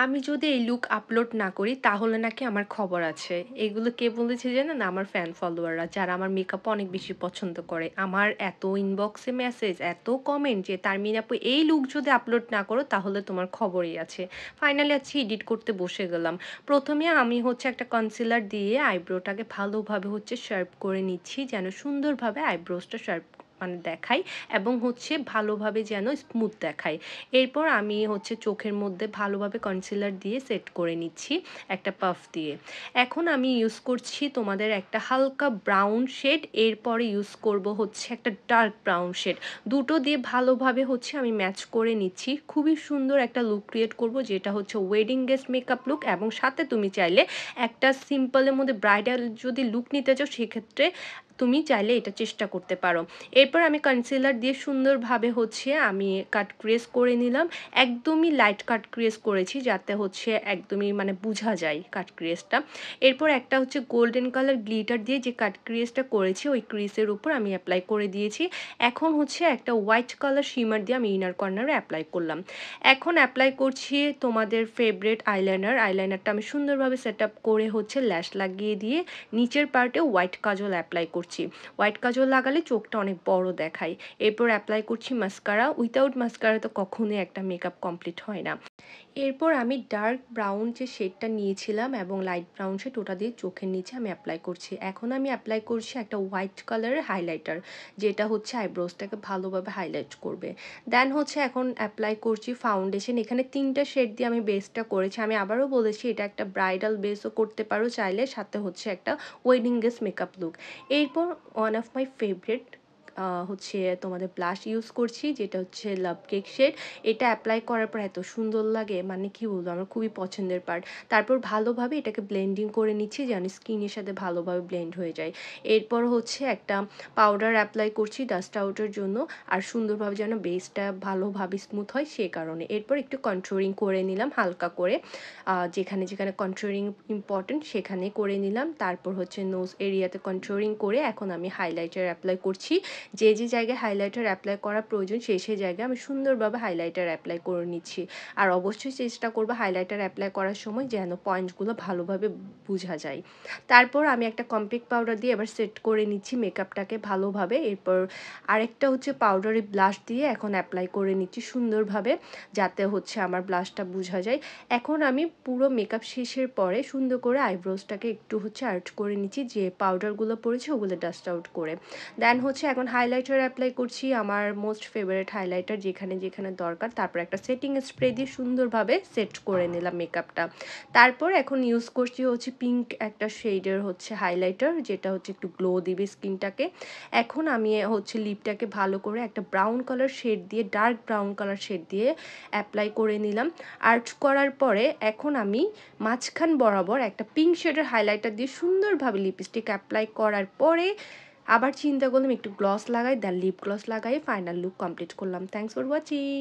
আমি যদি এই লুক আপলোড না করি তাহলে নাকি আমার খবর আছে। এগুলো কে বলেছে জানেন? আমার ফ্যান ফলোয়াররা যারা আমার মেকআপ অনেক বেশি পছন্দ করে। আমার এত ইনবক্সে মেসেজ, এত কমেন্ট যে, "তারমিন আপু এই লুক যদি আপলোড না করো তাহলে তোমার খবরই আছে।" ফাইনালি আজকে এডিট করতে বসে গেলাম। ১ম এ আমি হচ্ছে একটা কনসিলার দিয়ে আইব্রোটাকে ভালোভাবে হচ্ছে শার্প করে নিচ্ছি যেন সুন্দরভাবে আইব্রোসটা শার্প মানে দেখায় এবং হচ্ছে ভালোভাবে যেন স্মুথ দেখায়। এরপর আমি হচ্ছে চোখের মধ্যে ভালোভাবে কনসিলার দিয়ে সেট করে নিচ্ছি একটা পাফ দিয়ে। এখন আমি ইউজ করছি তোমাদের একটা হালকা ব্রাউন শেড, এরপরে ইউজ করব হচ্ছে একটা ডার্ক ব্রাউন শেড। দুটো দিয়ে ভালোভাবে হচ্ছে আমি ম্যাচ করে নিচ্ছি। খুবই সুন্দর একটা লুক ক্রিয়েট করব যেটা হচ্ছে ওয়েডিং গেস্ট মেকআপ লুক, এবং সাথে তুমি চাইলে একটা সিম্পলের মধ্যে ব্রাইডাল যদি লুক নিতে চাও সেক্ষেত্রে তুমি চাইলে এটা চেষ্টা করতে পারো। এরপর আমি কনসিলার দিয়ে সুন্দরভাবে হচ্ছে আমি কাট ক্রিয়েস করে নিলাম। একদমই লাইট কাট ক্রিয়েস করেছি যাতে হচ্ছে একদমই মানে বোঝা যায় কাট ক্রিয়েসটা। এরপর একটা হচ্ছে গোল্ডেন কালার গ্লিটার দিয়ে যে কাট ক্রিয়েসটা করেছি ওই ক্রিয়েসের উপর আমি অ্যাপ্লাই করে দিয়েছি। এখন হচ্ছে একটা হোয়াইট কালার শিমার দিয়ে আমি ইনার কর্নারে অ্যাপ্লাই করলাম। এখন অ্যাপ্লাই করছি তোমাদের ফেভারিট আইলাইনার। আইলাইনারটা আমি সুন্দরভাবে সেট আপ করে হচ্ছে ল্যাশ লাগিয়ে দিয়ে নিচের পার্টে হোয়াইট কাজল অ্যাপ্লাই করছি। হোয়াইট কাজল লাগালে চোখটা অনেক বড় দেখায়। এরপর অ্যাপ্লাই করছি মাস্কারা। উইথাউট মাস্কারা তো কখনোই একটা মেকআপ কমপ্লিট হয় না। এরপর আমি ডার্ক ব্রাউন যে শেডটা নিয়েছিলাম এবং লাইট ব্রাউন শেড ওটা দিয়ে চোখের নিচে আমি অ্যাপ্লাই করছি। এখন আমি অ্যাপ্লাই করছি একটা হোয়াইট কালারের হাইলাইটার, যেটা হচ্ছে আইব্রোসটাকে ভালোভাবে হাইলাইট করবে। দেন হচ্ছে এখন অ্যাপ্লাই করছি ফাউন্ডেশন। এখানে 3টা শেড দিয়ে আমি বেসটা করেছি। আমি আবারও বলেছি এটা একটা ব্রাইডাল বেসও করতে পারো চাইলে, সাথে হচ্ছে একটা ওয়েডিং গেস্ট মেকআপ লুক। এরপর ওয়ান অফ মাই ফেভারিট হচ্ছে তোমাদের ব্লাশ ইউজ করছি যেটা হচ্ছে লাভ কেক শেড। এটা অ্যাপ্লাই করার পর এত সুন্দর লাগে, মানে কি বলবো, আমার খুবই পছন্দের পার্ট। তারপর ভালোভাবে এটাকে ব্লেন্ডিং করে নিচ্ছি যেন স্কিনের সাথে ভালোভাবে ব্লেন্ড হয়ে যায়। এরপর হচ্ছে একটা পাউডার অ্যাপ্লাই করছি ডাস্ট আউটের জন্য, আর সুন্দরভাবে যেন বেসটা ভালোভাবে স্মুথ হয় সে কারণে। এরপর একটু কন্ট্রোলিং করে নিলাম হালকা করে, যেখানে যেখানে কন্ট্রোলিং ইম্পর্টেন্ট সেখানে করে নিলাম। তারপর হচ্ছে নোজ এরিয়াতে কন্ট্রোলিং করে এখন আমি হাইলাইটার অ্যাপ্লাই করছি। যে যে জায়গায় হাইলাইটার অ্যাপ্লাই করা প্রয়োজন সেই জায়গায় আমি সুন্দরভাবে হাইলাইটার অ্যাপ্লাই করে নিচ্ছি। আর অবশ্যই চেষ্টা করবো হাইলাইটার অ্যাপ্লাই করার সময় যেন পয়েন্টসগুলো ভালোভাবে বোঝা যায়। তারপর আমি একটা কম্প্যাক্ট পাউডার দিয়ে এবার সেট করে নিচ্ছি মেকআপটাকে ভালোভাবে। এরপর আরেকটা হচ্ছে পাউডারি ব্লাশ দিয়ে এখন অ্যাপ্লাই করে নিচ্ছি সুন্দরভাবে যাতে হচ্ছে আমার ব্লাশটা বোঝা যায়। এখন আমি পুরো মেকআপ শেষের পরে সুন্দর করে আইব্রোসটাকে একটু হচ্ছে আর্ট করে নিচ্ছি, যে পাউডারগুলো পড়েছে ওগুলো ডাস্ট আউট করে। দেন হচ্ছে এখন হাইলাইটার অ্যাপ্লাই করছি, আমার মোস্ট ফেভারিট হাইলাইটার যেখানে যেখানে দরকার। তারপর একটা সেটিং স্প্রে দিয়ে সুন্দরভাবে সেট করে নিলাম মেকআপটা। তারপর এখন ইউজ করছি হচ্ছে পিঙ্ক একটা শেডের হচ্ছে হাইলাইটার, যেটা হচ্ছে একটু গ্লো দিবে স্কিনটাকে। এখন আমি হচ্ছে লিপটাকে ভালো করে একটা ব্রাউন কালার শেড দিয়ে, ডার্ক ব্রাউন কালার শেড দিয়ে অ্যাপ্লাই করে নিলাম। আর্ট করার পরে এখন আমি মাঝখান বরাবর একটা পিঙ্ক শেডের হাইলাইটার দিয়ে সুন্দরভাবে লিপস্টিক অ্যাপ্লাই করার পরে আবার চিন্তা করলাম একটু গ্লস লাগাই, দেন লিপ গ্লস লাগাই ফাইনাল লুক কমপ্লিট করলাম। Thanks for watching.